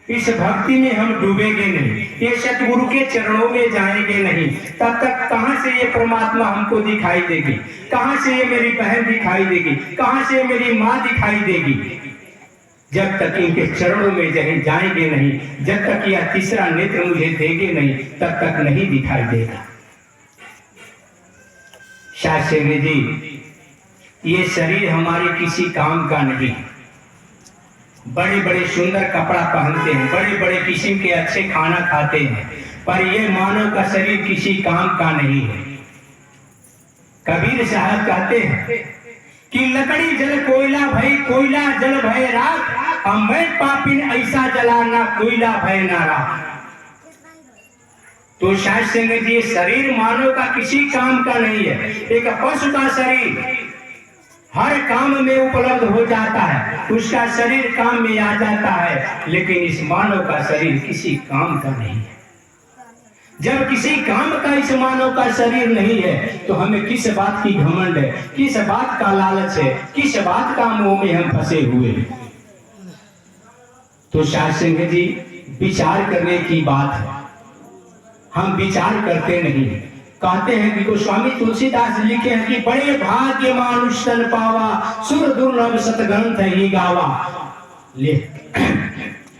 इस भक्ति में हम डूबेंगे नहीं, ये सतगुरु के चरणों में जाएंगे नहीं, तब तक कहां से ये परमात्मा हमको दिखाई देगी, कहां से ये मेरी बहन दिखाई देगी, कहां से मेरी माँ दिखाई देगी। जब तक इनके चरणों में जाएंगे नहीं, जब तक यह तीसरा नेत्र मुझे देंगे नहीं, तब तक नहीं दिखाई देगा। शास्त्री में जी, ये शरीर हमारे किसी काम का नहीं। बड़े बड़े सुंदर कपड़ा पहनते हैं, बड़े बड़े किस्म के अच्छे खाना खाते हैं, पर यह मानव का शरीर किसी काम का नहीं है। कबीर साहब कहते हैं कि लकड़ी जल कोयला भई, कोयला जल भय राख, हम मैं पापिन ऐसा जला ना कोयला भय ना राख। तो शायद से ये शरीर मानव का किसी काम का नहीं है। एक पशु का शरीर हर काम में उपलब्ध हो जाता है, उसका शरीर काम में आ जाता है, लेकिन इस मानव का शरीर किसी काम का नहीं है। जब किसी काम का इस मानव का शरीर नहीं है, तो हमें किस बात की घमंड है, किस बात का लालच है, किस बात का मोह में हम फंसे हुए हैं। तो शायद सिंह जी, विचार करने की बात है, हम विचार करते नहीं। कहते हैं कि गोस्वामी तुलसीदास लिखे हैं कि बड़े भाग्य मानुष तन पावा, सुर दुर्लभ सतग्रंथ ही गावा।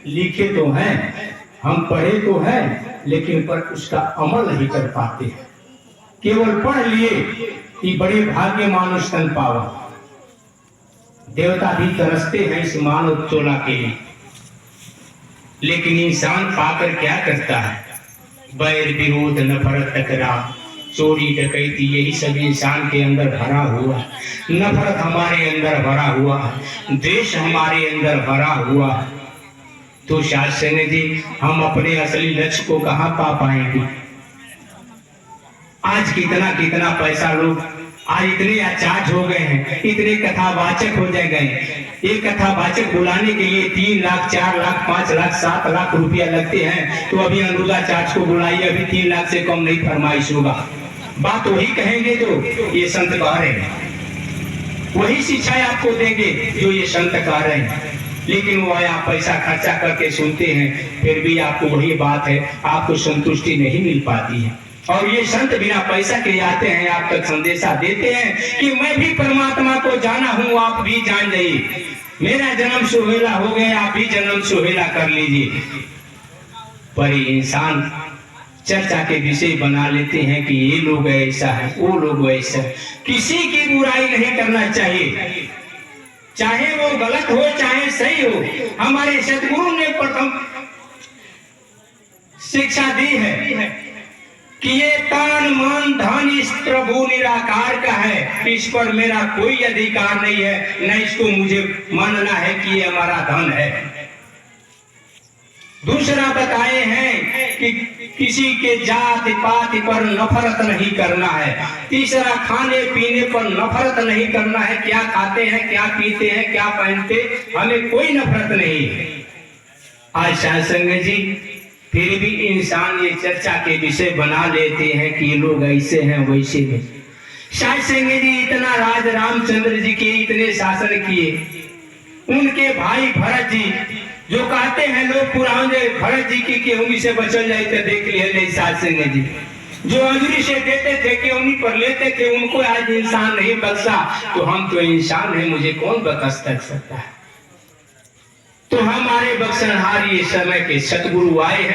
लिखे तो हैं, हम पढ़े तो हैं, लेकिन पर उसका अमल नहीं कर पाते। केवल पढ़ लिए कि बड़े भाग्य मानुष तन पावा। देवता भी तरसते हैं इस मानव चोला के लिए, लेकिन इंसान पाकर क्या करता है? बैर विरोध नफरत टकराव, चोरी डकैती, यही सब इंसान के अंदर भरा हुआ है। नफरत हमारे अंदर भरा हुआ है, द्वेष हमारे अंदर भरा हुआ है। तो शास्त्री जी, हम अपने असली लक्ष्य को कहां पा पाएंगे? आज कितना कितना पैसा लोग आज इतने आचार्य हो गए हैं, इतने कथावाचक हो गए। एक कथावाचक बुलाने के लिए 3 लाख 4 लाख 5 लाख 7 लाख रुपया लगते हैं। तो अभी अनुदाचार्य को बुलाइए, अभी 3 लाख से कम नहीं फरमाइश होगा। बात वही कहेंगे जो ये संत कह रहे हैं, वही शिक्षा आपको देंगे जो ये संत कह रहे हैं। लेकिन वो आप पैसा खर्चा करके सुनते हैं, फिर भी आपको वही बात है, आपको संतुष्टि नहीं मिल पाती है। और ये संत बिना पैसा के आते हैं, आप तक संदेशा देते हैं कि मैं भी परमात्मा को जाना हूं, आप भी जान जाइए। मेरा जन्म सुहेला हो गया, आप भी जन्म सुहेला कर लीजिए। पर इंसान चर्चा के विषय बना लेते हैं कि ये लोग ऐसा है, वो लोग वैसा है। किसी की बुराई नहीं करना चाहिए, चाहे वो गलत हो चाहे सही हो। हमारे सतगुरु ने प्रथम शिक्षा दी है कि ये तन मन धन इस प्रभु निराकार का है, इस पर मेरा कोई अधिकार नहीं है, न इसको मुझे मानना है कि ये हमारा धन है। दूसरा बताए हैं कि किसी के जाति पाति पर नफरत नहीं करना है। तीसरा, खाने पीने पर नफरत नहीं करना है। क्या खाते हैं, क्या पीते हैं, क्या पहनते, हमें कोई नफरत नहीं है। आज सत्संग जी, फिर भी इंसान ये चर्चा के विषय बना लेते हैं कि ये लोग ऐसे हैं वैसे हैं। शायद सिंह जी इतना राज रामचंद्र जी के इतने शासन किए, उनके भाई भरत जी जो कहते हैं लोग पुराने भरत जी की उंगली से बचल जाए तो देख लिए। शायद सिंह जी जो अंजलि से देते थे कि उन्हीं पर लेते थे, उनको आज इंसान नहीं बख्शा, तो हम तो इंसान है, मुझे कौन बख्श सकता है? तो हमारे बख्शनहार ये समय के सतगुरु आए हैं।